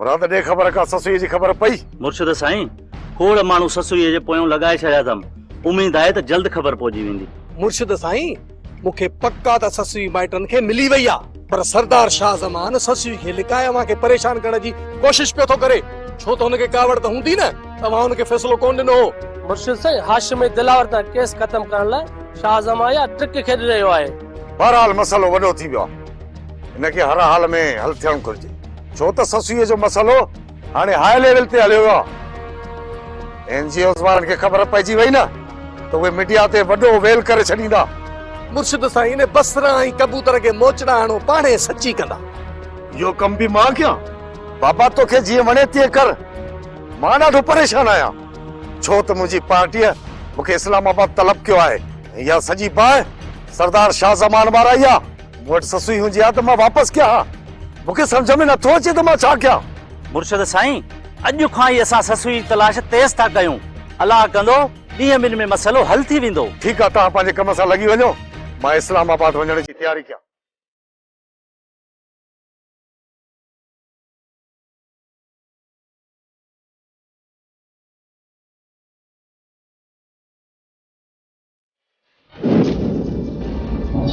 रात दे खबर का ससुई जी खबर पई? मुर्शिद साईं, खोड़ मानू ससुई जे पोयों लगाए छड़िया तम। उम्मीद है त जल्द खबर पहुंची वेंदी। मुर्शिद साईं, मुखे पक्का त ससुई माइटन के मिली वई आ, पर सरदार शाह जमान ससुई के लिकाया मां के परेशान करण जी कोशिश पे तो करे। छो तो उनके कावड़ त हुंदी न, तवा उनके फैसलो कोन दिनो। मुर्शिद साईं, हाशिम दिलावर ता केस खत्म करण लाए शाह जमान या ट्रिक खेड रहियो आहे। बहरहाल मसलो वडो थी वियो। इनके हर हाल में हल थियण घुर्जे। छो त ससुई जो मसलो हाने हाई लेवल ते हलियो वियो। एनजीओस वारन के खबर पइजी वई न तो वे मीडिया ते वडो वेल करे छडींदा। मुर्शिद साईं ने बसरा ऐं कबूतर के मोचड़ा हणो पाणे सच्ची कंदा। यो कम भी मां क्या? बाबा तो के जी वणे ते कर। मां ॾाढो परेशान आया। छो त मुंहिंजी पार्टी मुखे इस्लामाबाद तलब कयो आहे। या सजी बाय सरदार शाह जमान वारा या वट ससुई हुंजी आ त मां वापस क्या? मुखे समझ में नथो अचे त मां छा क्या? मुर्शिद साईं, अॼु खां ई असां ससुई तलाश तेज था कयूं। अलाह कंदो ॾींहं ॿिनि में मसलो हल थी वेंदो। ठीक आहे, तव्हां पंहिंजे कम सां लॻी वञो। मां इस्लामाबाद वञण जी तयारी कयां।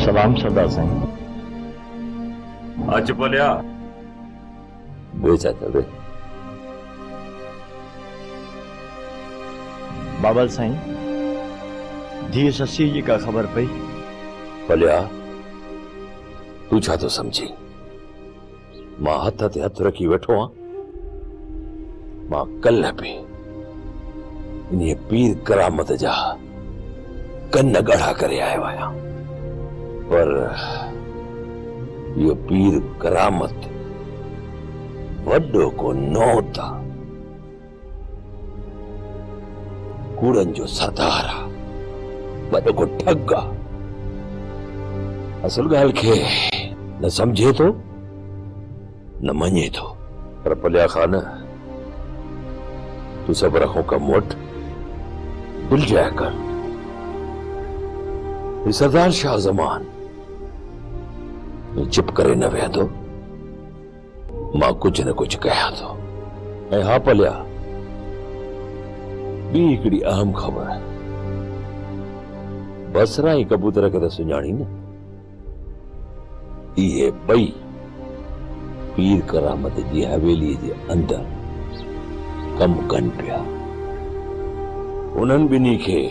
सलाम सरदार साईं। अच बोलिया। बेचा बे बाबल साईं, धीअ ससी जी का खबर पई? बोलिया, तू छा तो समझी? मां हथ ते हथ रखी वेठो आ। मां कल पे इन पीर करामत जा कन गढ़ा करे आयो आहियां, पर यो पीर करामत वड्डो को नौता कूड़न जो सरदार आ, वड्डो को ठग आ। असल गाल खे न समझे तो न मञे तो। पर पलिया खान, तू सब रखो कम वट, दिल जाया कर। ये सरदार शाह जमान चुप करे न विया तो मां कुछ न कुछ कया तो। ऐं हा पलिया, ॿी हिकिड़ी अहम ख़बर है। बसरा ही कबूतर के तो सुञाणी न। इहे ॿई पीर करामत जी हवेली जे अंदर कम कन पिया। उन्हनि ॿिन्ही खे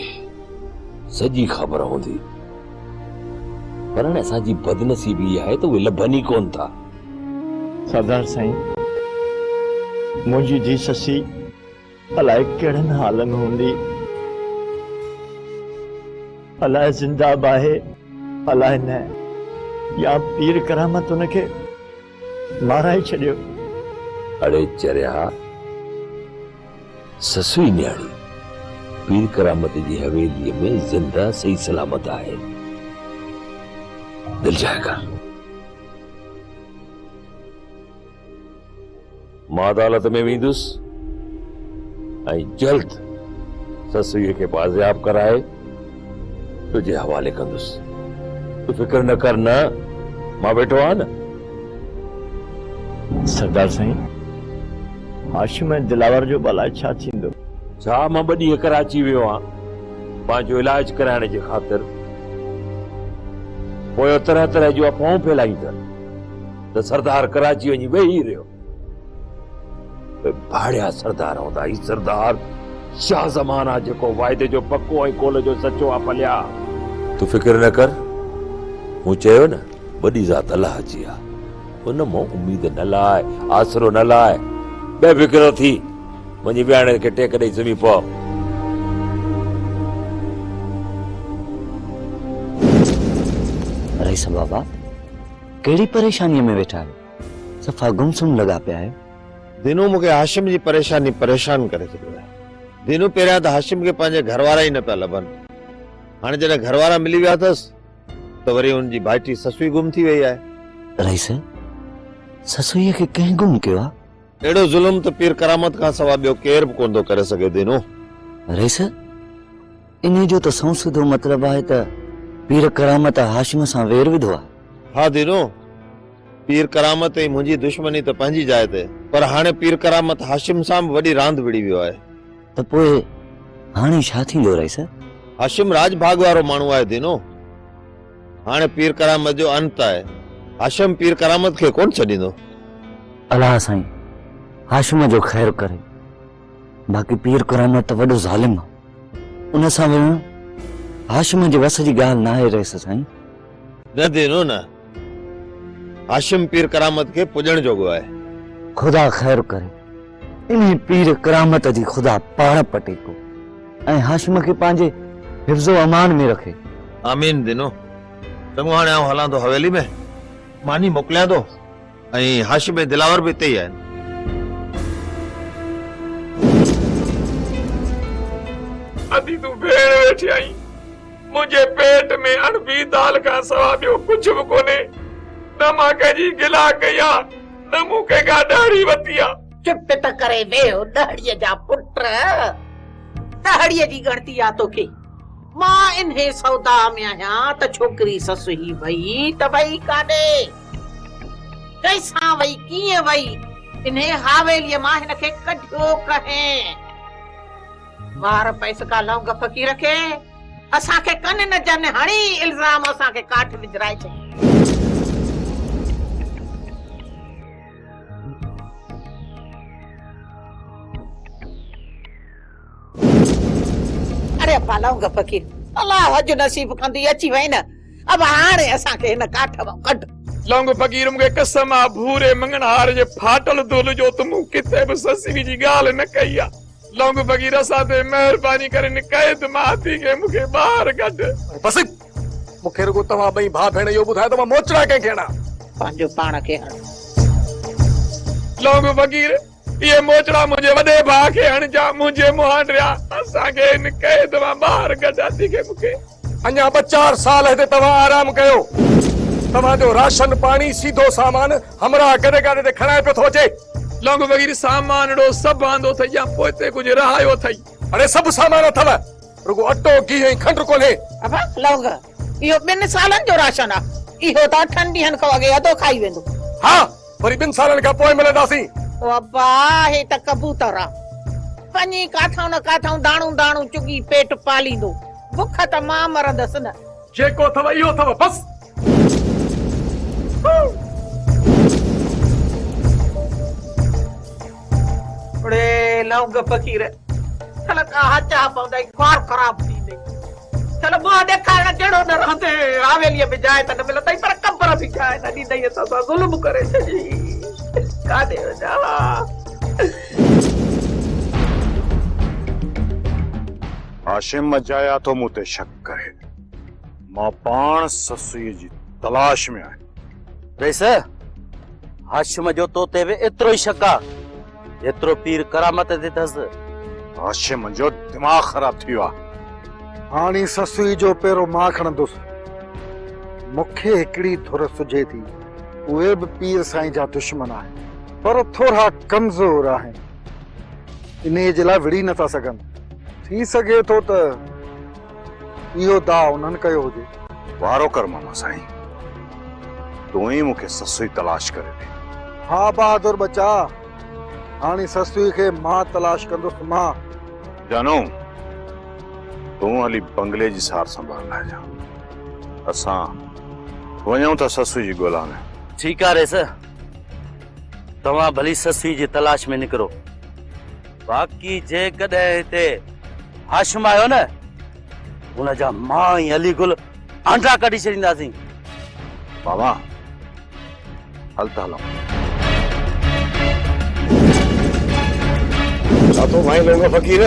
सॼी ख़बर हूंदी, पर न असांजी बदनसीबी आहे त उहे लभनी कोन था। सरदार साईं, मुंहिंजी धीउ ससी अलाए कहिड़नि हाल में हूंदी, अलाए जिंदा आहे अलाए न, या पीर करामत उनखे माराए छॾियो। अड़े चरिया, ससुई न्याणी पीर करामत जी हवेलीअ में जिंदा सही सलामत आहे। दिल जाएगा। मां अदालत में वेंदुसि ऐं जल्द ससुईअ खे बाज़ियाब कराए तुझे हवाले कंदुसि। तू फिक्र न कर न, मां वेठो आ न। सरदार साईं, हाशिम ऐं दिलावर जो भला छा थींदो? छा, मां 2 ॾींहं कराची वियो आहियां पंहिंजो इलाज कराइण जे ख़ातिर। पोइ तरह तरह जो अफ़वाहूं फैलाई त सरदार कराची वञी वेही रहियो। भाड़िया सरदार हूंदा, ही सरदार शाह ज़माना जेको वाइदे जो पक्को ऐं कोल जो सचो आहे। पलिया, तू फिक्र न कर। मूं चयो न, वॾी ज़ात अलाह जी आहे, उन मां उम्मीद न लाए, आसरो न लाए, बेफिक्र थी मुंहिंजी विहाणे खे टेक ॾेई सुम्ही पओ। रईस बाबा, कहिड़ी परेशानीअ में वेठा आहियो? सफ़ा गुमसुम लॻा पिया आहियो। दिनू मुखे हाशिम जी परेशानी परेशान करे छॾियो आहे। दिनू पहिरियां त हाशिम खे पंहिंजे घरवारा ई न पिया लभनि। हाणे जॾहिं घरवारा मिली विया अथसि त वरी हुनजी भाइटी ससुई गुम थी वई आहे। रईस, ससुईअ खे कंहिं गुम कयो आहे? अहिड़ो ज़ुल्म त पीर करामत खां सवाइ ॿियो केर बि कोन थो करे सघे। दिनू, रईस, इन जो त संसदो मतिलबु आहे त पीर करामत हाशिम सां वेर विधो आहे। हा दिनू, पीर करामत ऐं मुंहिंजी दुश्मनी त पंहिंजी जाइ ते, पर हाणे पीर करामत हाशिम सां बि वॾी रांदि विड़ी वियो आहे। त पोइ हाणे छा थींदो रईस? हाशिम राजभाग वारो माण्हू आहे दीनो। हाणे पीर करामत जो अंत आहे। हाशिम पीर करामत खे कोन छॾींदो। अलाह साईं हाशिम जो ख़ैर करे, बाक़ी पीर करामत त वॾो ज़ालिम आहे। उन सां विढ़ण हाशिम जे वस जी ॻाल्हि न आहे रईस साईं। न दीनो न, हाशिम पीर करामत खे पुॼण जोॻो आहे। खुदा ख़ैर करे, इन पीर करामत जी खुदा पाण पटे को ऐं हाशिम खे पंहिंजे हिफ्ज़ो अमान में रखे। आमीन दीनो। चङो, हाणे आउं हलां थो हवेली में, मानी मोकिलियां थो ऐं हाशिम दिलावर बि हिते ई आहिनि। अदी तू भेण वेठी आई, मुझे पेट में अणबी दाल का सवा ॿियो कुझु बि कोन्हे। न मां कंहिंजी गिला कया, न मूं कंहिंखां ॾाढ़ी वती आहे। चुप त करे वेहो दहड़ीअ जा पुट। दहड़ीअ जी गणती आ तोखे। मां इन्हे सौदा में आहियां त छोकिरी ससु ही वई त वई काॾे, कैसां वई, कीअं वई, इन्हे हावेलीअ मां हिन खे कढियो कहें। वार पैस का लौंग फ़कीर खे असांखे कन न जन हणी इल्ज़ाम असांखे काठ विझराए चई। अरे लौंग फ़कीर, अल्लाह जो नसीब कंदी अची वई न। अब हाणे असांखे हिन काठ मां कढ। लौंग फ़कीर मूंखे कसम आहे भूरे मंगनहार जे फाटल दुल जो त मूं किथे बि ससवी जी ॻाल्हि न कई आहे। लौंग फ़कीर असां ते महिरबानी करे निकायत माती खे मूंखे ॿाहिरि कढ। बस मूंखे रुगो तव्हां ॿई भाउ भेण इहो ॿुधायो त मां मोचड़ा कंहिंखे हणां? पंहिंजो पाण खे हण। लौंग फ़कीर, ये मोचड़ा मुझे वडे भाउ खे हणजा, मुंहिंजे मुहांडिया असांखे हिन कैद मां ॿाहिरि कढाती खे मूंखे। अञा 4 साल हिते तव्हां आराम कयो। तव्हांजो राशन पाणी सीधो सामान हमरा गॾे गॾे ते खणाए पियो थो अचे। लौंग फ़कीर सामान ॾो सभु आंदो अथई या पोइ हिते कुझु रहायो अथई? अरे सभु सामान अथव, रुगो अटो घी ऐं खंडु कोन्हे। अब लौंग, इहो 2 सालनि जो राशन आहे। इहो त 8 ॾींहंनि खां अॻे अधो खाई वेंदो। हा, वरी 2 सालनि खां पोइ मिलंदासीं। अब्बा हे त कबूतर आहे। वञी काथां न काथां दाणू दाणू चुगी पेट पालींदो। बुख त मां मरंदसि न। जेको अथव इहो अथव बस। अरे लौंग फ़कीर, चल का हाचा पवंदई, ख्वार ख़राब थींदे। चल मुंहुं ॾेखारण जहिड़ो न रहंदे, हवेलीअ में जाइ त न मिलंदई, पर कबर बि जाइ न ॾींदई। असां सां ज़ुल्म करे छॾी। काॾे वञा? हाशिम अजाया तो मूं ते शक करे। मां पाण ससुई जी तलाश में आहियां। रईस, हाशिम जो तो ते बि एतिरो ई शक आहे एतिरो पीर करामत ते अथसि। हाशिम जो दिमाग़ ख़राब थी वियो आहे। हाणे ससुई जो पहिरों मां खणंदुसि। मूंखे हिकिड़ी धुर सुझे थी, उहे बि पीर साईं जा दुश्मन आहिनि, पर थोड़ा कमज़ोर आहिनि, इन जे लाइ विड़ी नथा सघनि। थी सघे थो त इहो दाव उन्हनि कयो हुजे। वारो कर मामा साईं, तूं ई मूंखे ससुई तलाश करे ॾे। हा बहादुर बचा, हाणे ससुई खे मां तलाश कंदुसि। मां जानो, तूं हली बंगले जी सार संभाल लाइजा। असां वञूं था ससुई जी ॻोल्हा में। ठीकु आहे रईस, तव्हां भली ससुई जी तलाश में निकिरो। बाक़ी जेकॾहिं हिते हाशिम आयो न, उनजा मां ऐं अली गुल आंडा कढी छॾींदासीं। बाबा हल त हलूं। तो भाई लोग फकीर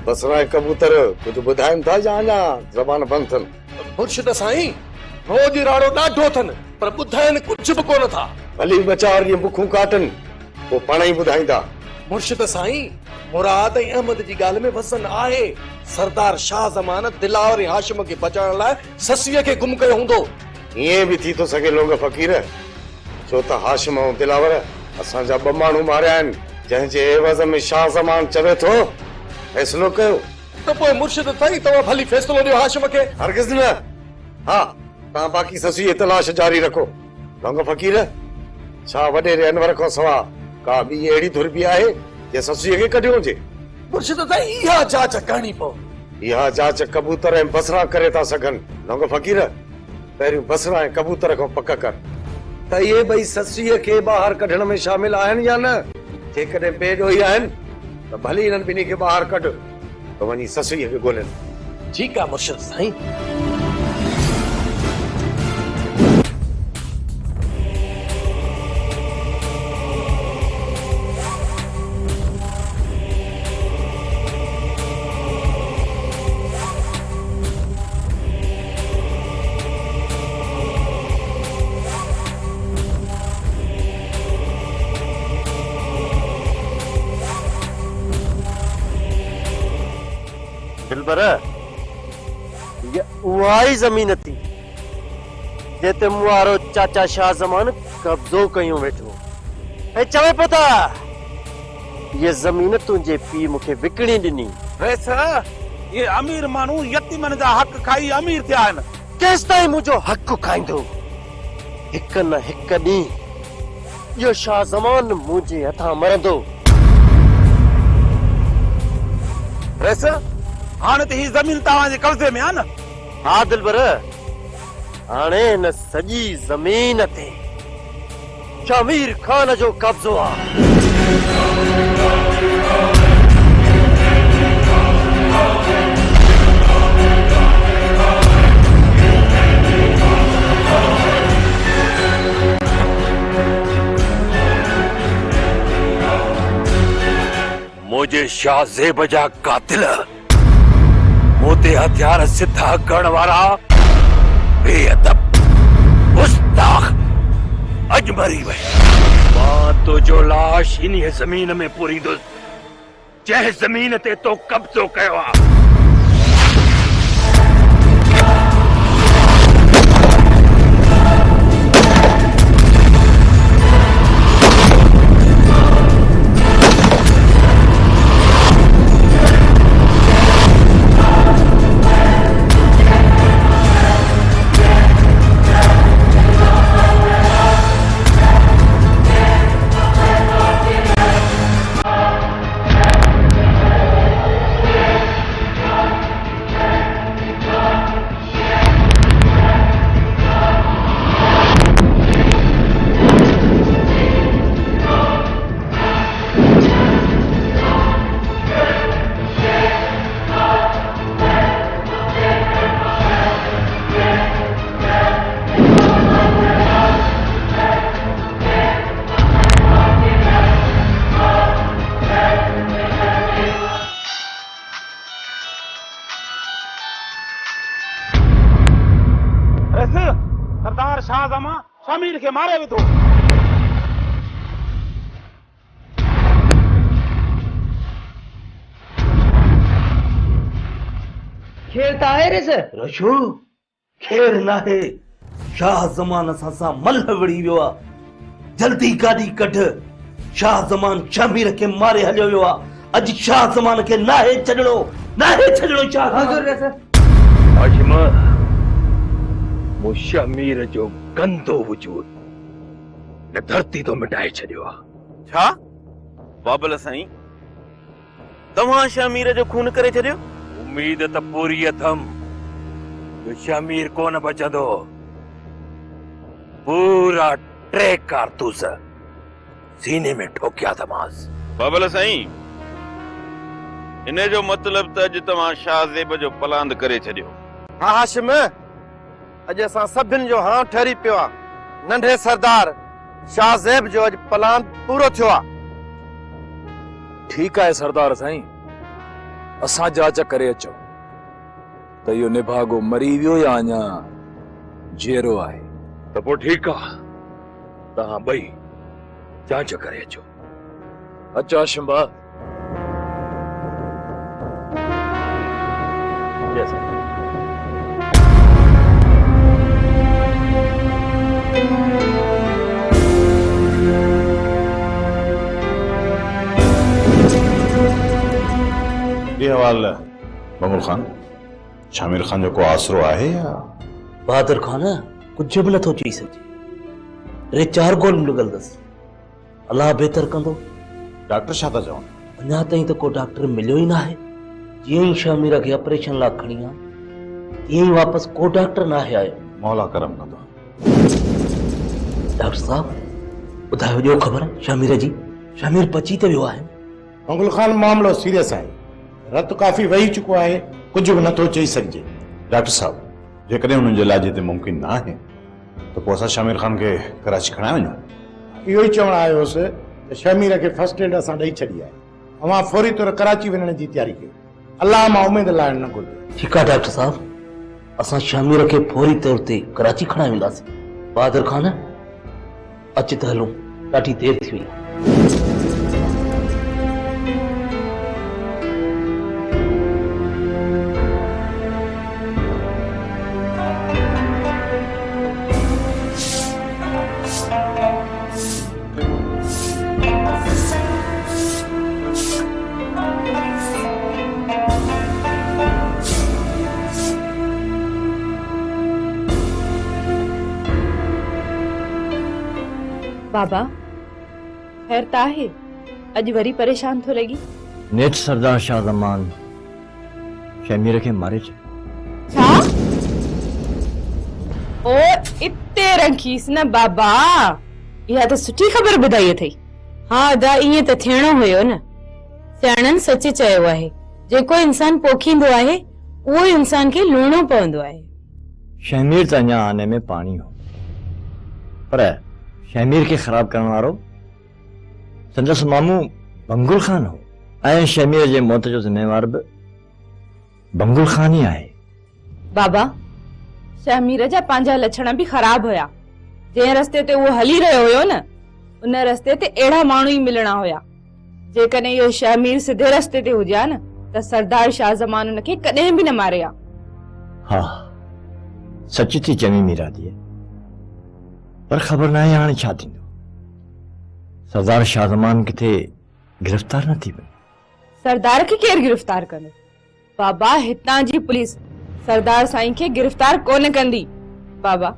बसरा कबूतर कुछ बुधाइन था जा जबान बंद थन। मुर्शिद साईं, रोज राड़ो ॾाढो अथनि, पर ॿुधाइनि कुझु बि कोन था। भली बचार ये बुखूं काटन वो पाण ही बुधाइंदा। मुर्शिद साईं, मुराद ऐं अहमद जी ॻाल्हि में वज़न आहे। सरदार शाह ज़मान दिलावर ऐं हाशिम खे बचाइण लाइ ससीअ खे गुम कयो हूंदो। ये भी थी तो सके लोग फकीर, छो त हाशिम ऐं दिलावर असांजा 2 माण्हू मारिया आहिनि, जंहिंजे एवज़ में शाह ज़मान चवे थो फैसलो कयो। त पोइ मुर्शिद साईं, तव्हां भली फैसलो ॾियो हाशिम खे। हरगिज़ न। हा, तव्हां बाक़ी ससुई तलाश जारी रखो। लोग फकीर, छा वॾेरे अनवर खां सवा का ॿी अहिड़ी धुर बि आहे जे ससुअ खे कढियो हुजे? मुर्शिद साईं इहा जांच करणी पव। इहा जांच कबूतर ऐं बसरा करे था सघनि। नंग फ़क़ीर, पहिरियों बसरा ऐं कबूतर खां पक कर त इहे ॿई ससुअ खे ॿाहिरि कढण में शामिल आहिनि या न। जेकॾहिं बेॾोही आहिनि त भली इन्हनि ॿिन्ही खे ॿाहिरि कढ त वञी ससुअ खे ॻोल्हनि। ठीक है मुर्शिद साईं। दिलबर, ये उहाई जमीन थी जेते मुआरो चाचा शाह जमान कब्जो कयूं वेठो ऐं चवे पता ये जमीन तुंहिंजे पी मूंखे विकणी ॾिनी। वैसे ये अमीर मानू यतीमन जा हक खाई अमीर थिया आहिनि। केसि ताईं मुंहिंजो हक खाईंदो? हिक न हिक ॾींहुं इहो शाह जमान मुंहिंजे हथां मरंदो। वैसे हाणे त ही जमीन तव्हांजे कब्ज़े में आहे न? हा दिलबर, हाणे हिन सॼी ज़मीन ते शामीर खान जो कब्ज़ो आहे। मुझे शाह ज़ेब जा कातिल मोते हथियार सिधा करण वारा बेअदब गुस्ताख अज मरी वे। मां तो जो लाश इन्हीं जमीन में पूरींदुसि जंहिं जमीन ते तो कब्ज़ो कयो आहे। सरदार शाह जमा शामिर के मारे भी तो। खेलता है रे सर रशो खेर ना है। शाह जमान सा मल वड़ी वियो आहे। जल्दी गाड़ी कढ। शाह जमान शामिर के मारे हलियो वियो आहे। अज शाह जमान के नाहे छॾणो शाह। हजूर रे सर। हाशिम मुशामीर जो गंदो वजूद न धरती तो मिटाए छॾियो आहे। छा बाबल साईं, तव्हां शामीर जो खून करे छॾियो? उम्मीद त पूरी अथम जो शामीर कोन बचंदो। पूरा 3 कारतूस सीने में ठोकिया थमास। बाबल साईं, इन जो मतलब त अॼु तव्हां शाह ज़ेब जो पलांद करे छॾियो। हा हाशिम, अॼु असां सभिनि जो हां ठहरी पियो आहे। नंढे सरदार शाह ज़ेब जो अॼु पलान पूरो थियो आहे। ठीक है सरदार साईं, असां जांच करे अचो त इहो निभागो मरी वियो या अञा जीअरो आहे। त पोइ ठीकु आहे, तव्हां ॿई जांच करे अचो। अचो हाशिम भाउ। हवाल बमुल खान, शामिर खान जो को आसरो आहे या? बहादुर खान कुछ भी नथो चई सके। टे चार गोल लॻंदसि अलाह बहितर कंदो। डॉक्टर छा था चवनि? अञा ताईं त को डॉक्टर मिलियो ई न आहे। जीअं ई शमीर खे ऑपरेशन लाइ खणी आ तीअं ई वापसि को डॉक्टर न आहे आयो। मौला करम कंदो। डॉक्टर साहब ॿुधायो ॾियो ख़बर शमीर जी। शमीर बची त वियो आहे। मंगल खान मामलो सीरियस है, रत काफी वही चुको है, कुछ भी नथो चई सके। डॉक्टर साहब जेकॾहिं हुननि जे इलाज हिते मुमकिन न आहे त पोइ असां शामिर खान खे कराची खणाए वञूं। इहो ई चवण आयो हुउसि त शमीर खे फर्स्ट एड असां ॾेई छॾी आहे। अवां फौरी तौर कराची वञण जी तयारी कयो। अल्लाह मां उमेद लाहिण न घुरिजे। ठीकु आहे डॉक्टर साहब असां शमीर खे फौरी तौर ते कराची खणाए वेंदासीं। बहादुर खान अच त हलूं, ॾाढी देरि थी वई। बाबा खैर ता है अज वरी परेशान थो लगी। नेठ सरदार शाह जमान शमीर के मारे छा ओ इते रखीस न बाबा, इहा तो सुठी खबर बुधाई थई। हाँ दा इए त थियणो हुयो न। सियाणन सच चयो आहे जेको इंसान पोखींदो आहे उहो इंसान के लूणो पवंदो आहे। शमीर त अञा आने में पानी हो, पर शमीर के खराब करण वारो संदसि मामू बंगुल खान हो ऐं शमीर जे मौत जो जिम्मेवार बि बंगुल खान ही आहे। बाबा शमीर जा पंहिंजा लक्षण भी खराब हुया। जंहिं रस्ते ते उहो हली रहियो हुयो न उन रस्ते ते अहिड़ा माण्हू ई मिलणा हुया। जेकॾहिं इहो शमीर सिधे रस्ते ते हुजे न त सरदार शाह ज़मान उन खे कॾहिं बि न मारे आ। हाँ सच थी चवी मीरा दी, पर खबर न आहे हाणे छा थींदो। सरदार शाह ज़मान किथे गिरफ्तार न थी वञे। सरदार खे केर गिरफ्तार कंदो? बाबा हितां जी पुलिस सरदार साईं खे गिरफ्तार कोन कंदी। बाबा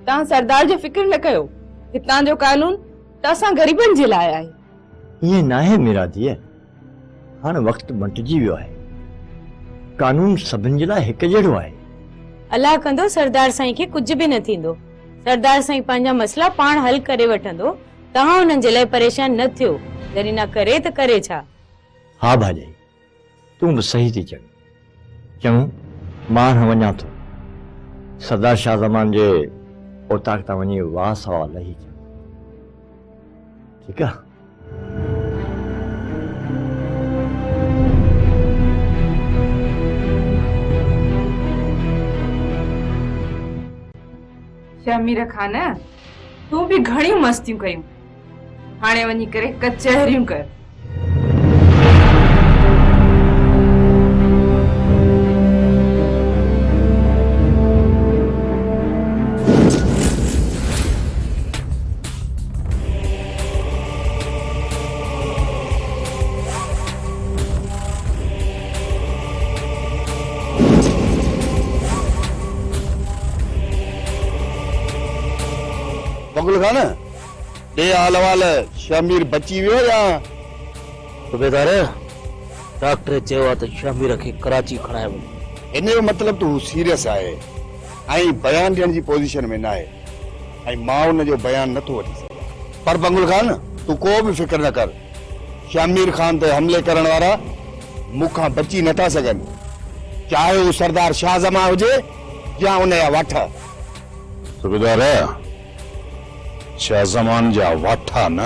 तव्हां सरदार जो फिक्र न कयो। हितां जो कानून त असां गरीबन जे लाइ आहे। ईअं न आहे मीरा दी, हाणे वक़्तु बंटिजी वियो आहे। कानून सभिनि जे लाइ हिकु जहिड़ो आहे। अलाह कंदो सरदार साईं खे कुझ बि न थींदो। सरदार साईं पंहिंजा मसला पाण हल करे वठंदो। तव्हां हुननि जे लाइ परेशान न थियो। जॾहिं न करे त करे छा। हाँ भाॼाई तूं बि सही थी चवी। चऊं मां न वञा थो। सरदार शाह ज़मान जे ओताक तां वञी वाह सवा लही अचां। ठीकु आहे। शमीर खान तूं भी घणी मस्तियूं कयूं, हाणे वञी करे कचहरियूं कर। बंगुल खान दे हाल वाल शमीर बची वियो या? सूबेदार डॉक्टर चयो आहे त शमीर खे कराची खणाए वञो। इन जो मतलब तू सीरियस आहे ऐं बयान ॾियण जी पोजीशन में न आहे ऐं मां उन जो बयान नथो वठी सघां। पर बंगुल खान तू को बि फिक्र न कर। शमीर खान ते हमले करण वारा मूंखां बची नथा सघनि, चाहे वो सरदार शाह ज़मान हुजे या उन जा वाठ। सूबेदार शाह ज़मान जा वाठा न,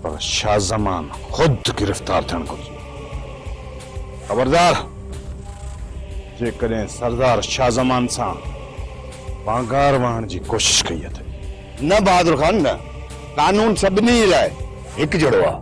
पर शाह ज़मान खुद गिरफ्तार थियण घुरिजे। खबरदार जेकॾहिं सरदार शाह ज़मान सां पांगार वहण जी कोशिश कई अथई। न बहादुर खान न, कानून सभिनी लाइ हिकु जहिड़ो आहे।